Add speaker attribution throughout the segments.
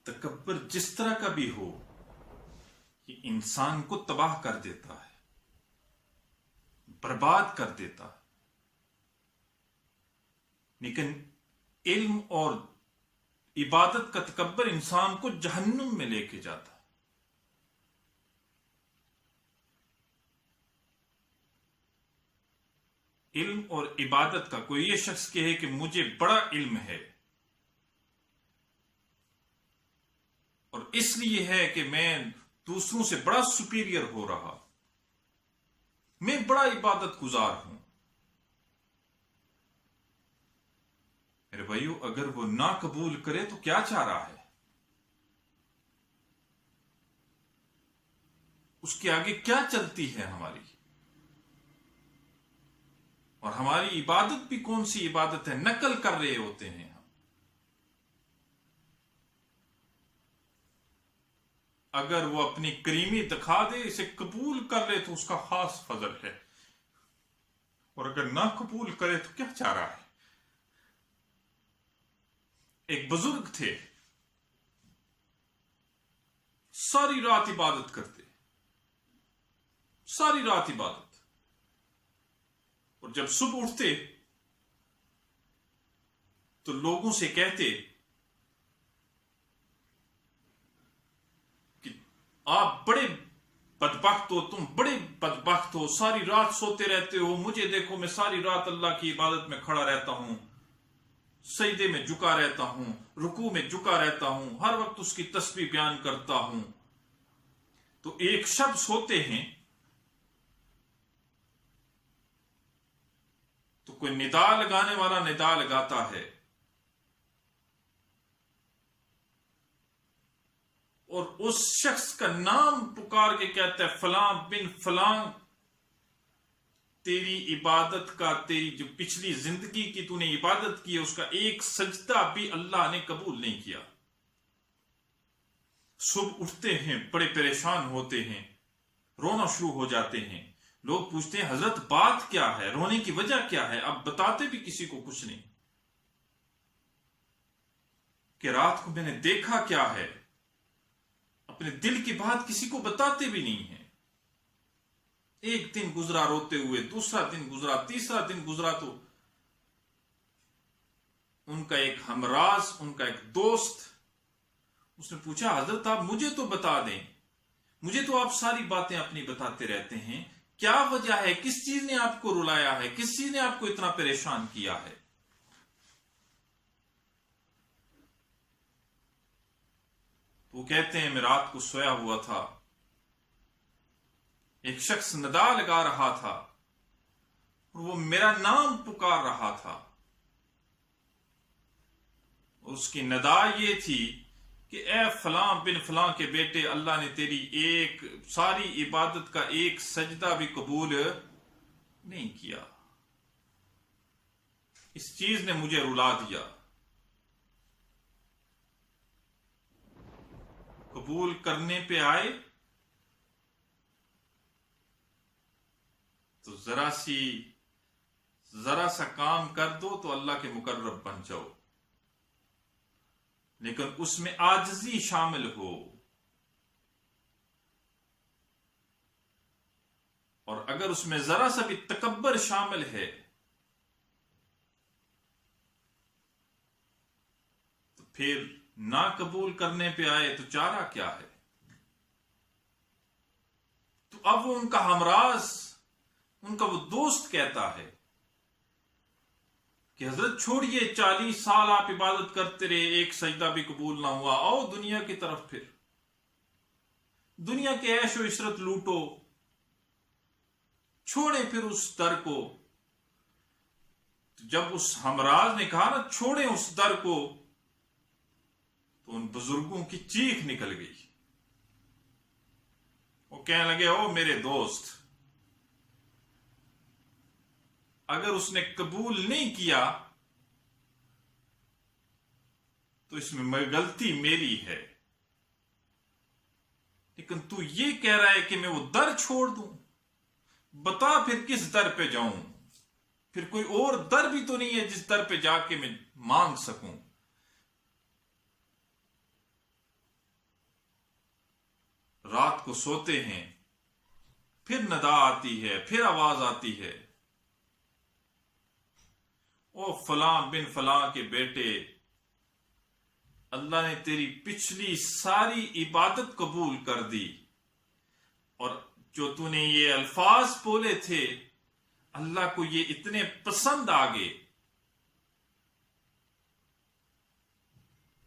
Speaker 1: تکبر جس طرح کا بھی ہو یہ انسان کو تباہ کر دیتا ہے، برباد کر دیتا ہے، لیکن علم اور عبادت کا تکبر انسان کو جہنم میں لے کے جاتا ہے۔ علم اور عبادت کا کوئی یہ شخص کہے کہ مجھے بڑا علم ہے اور اس لیے ہے کہ میں دوسروں سے بڑا سپیریئر ہو رہا، میں بڑا عبادت گزار ہوں، میرے بھائیو اگر وہ نہ قبول کرے تو کیا چاہ رہا ہے؟ اس کے آگے کیا چلتی ہے ہماری؟ اور ہماری عبادت بھی کون سی عبادت ہے؟ نقل کر رہے ہوتے ہیں ہم۔ اگر وہ اپنی کریمی دکھا دے، اسے قبول کر لے تو اس کا خاص فضل ہے، اور اگر نہ قبول کرے تو کیا چاہ رہا ہے؟ ایک بزرگ تھے، ساری رات عبادت کرتے، ساری رات عبادت، اور جب صبح اٹھتے تو لوگوں سے کہتے کہ آپ بڑے بدبخت ہو، تم بڑے بدبخت ہو، ساری رات سوتے رہتے ہو، مجھے دیکھو میں ساری رات اللہ کی عبادت میں کھڑا رہتا ہوں، سجدے میں جھکا رہتا ہوں، رکوع میں جھکا رہتا ہوں، ہر وقت اس کی تسبیح بیان کرتا ہوں۔ تو ایک شب سوتے ہیں تو کوئی ندا لگانے والا ندا لگاتا ہے، اور اس شخص کا نام پکار کے کہتا ہے فلاں بن فلاں، تیری عبادت کا، تیری جو پچھلی زندگی کی تو نے عبادت کی ہے، اس کا ایک سجدہ بھی اللہ نے قبول نہیں کیا۔ صبح اٹھتے ہیں بڑے پریشان ہوتے ہیں، رونا شروع ہو جاتے ہیں۔ لوگ پوچھتے ہیں حضرت بات کیا ہے، رونے کی وجہ کیا ہے؟ اب بتاتے بھی کسی کو کچھ نہیں کہ رات کو میں نے دیکھا کیا ہے، اپنے دل کی بات کسی کو بتاتے بھی نہیں ہیں۔ ایک دن گزرا روتے ہوئے، دوسرا دن گزرا، تیسرا دن گزرا، تو ان کا ایک ہمراز، ان کا ایک دوست، اس نے پوچھا حضرت آپ مجھے تو بتا دیں، مجھے تو آپ ساری باتیں اپنی بتاتے رہتے ہیں، کیا وجہ ہے؟ کس چیز نے آپ کو رلایا ہے؟ کس چیز نے آپ کو اتنا پریشان کیا ہے؟ تو وہ کہتے ہیں میں رات کو سویا ہوا تھا، ایک شخص ندا لگا رہا تھا اور وہ میرا نام پکار رہا تھا، اس کی ندا یہ تھی کہ اے فلاں بن فلاں کے بیٹے، اللہ نے تیری ایک ساری عبادت کا ایک سجدہ بھی قبول نہیں کیا، اس چیز نے مجھے رلا دیا۔ قبول کرنے پہ آئے تو ذرا سا کام کر دو تو اللہ کے مقرب بن جاؤ، لیکن اس میں عاجزی شامل ہو، اور اگر اس میں ذرا سا بھی تکبر شامل ہے تو پھر نہ قبول کرنے پہ آئے تو چارہ کیا ہے؟ تو اب وہ ان کا ہمراز، ان کا وہ دوست کہتا ہے کہ حضرت چھوڑیے، 40 سال آپ عبادت کرتے رہے، ایک سجدہ بھی قبول نہ ہوا، آؤ دنیا کی طرف، پھر دنیا کے عیش و عشرت لوٹو، چھوڑیں پھر اس در کو۔ جب اس ہمراز نے کہا نا چھوڑیں اس در کو، تو ان بزرگوں کی چیخ نکل گئی، وہ کہنے لگے او میرے دوست، اگر اس نے قبول نہیں کیا تو اس میں غلطی میری ہے، لیکن تو یہ کہہ رہا ہے کہ میں وہ در چھوڑ دوں، بتا پھر کس در پہ جاؤں؟ پھر کوئی اور در بھی تو نہیں ہے جس در پہ جا کے میں مانگ سکوں؟ رات کو سوتے ہیں، پھر ندا آتی ہے، پھر آواز آتی ہے، او فلاں بن فلاں کے بیٹے، اللہ نے تیری پچھلی ساری عبادت قبول کر دی، اور جو تو نے یہ الفاظ بولے تھے اللہ کو یہ اتنے پسند آ گئے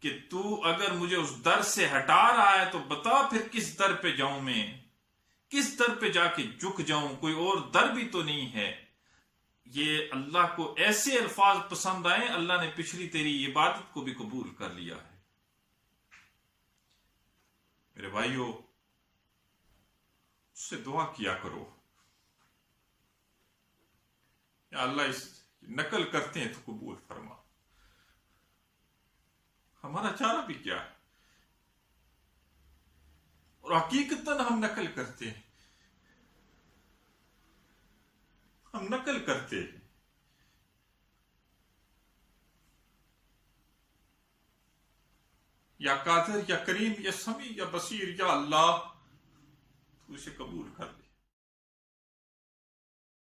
Speaker 1: کہ تو اگر مجھے اس در سے ہٹا رہا ہے تو بتا پھر کس در پہ جاؤں میں، کس در پہ جا کے جھک جاؤں، کوئی اور در بھی تو نہیں ہے۔ یہ اللہ کو ایسے الفاظ پسند آئے، اللہ نے پچھلی تیری عبادت کو بھی قبول کر لیا ہے۔ میرے بھائیو، اس سے دعا کیا کرو، یا اللہ اس نقل کرتے ہیں تو قبول فرما، ہمارا چارہ بھی کیا ہے؟ اور حقیقتاً ہم نقل کرتے ہیں، ہم نقل کرتے ہیں۔ یا قادر یا کریم یا سمیع یا بصیر، یا اللہ تو اسے قبول کر لے۔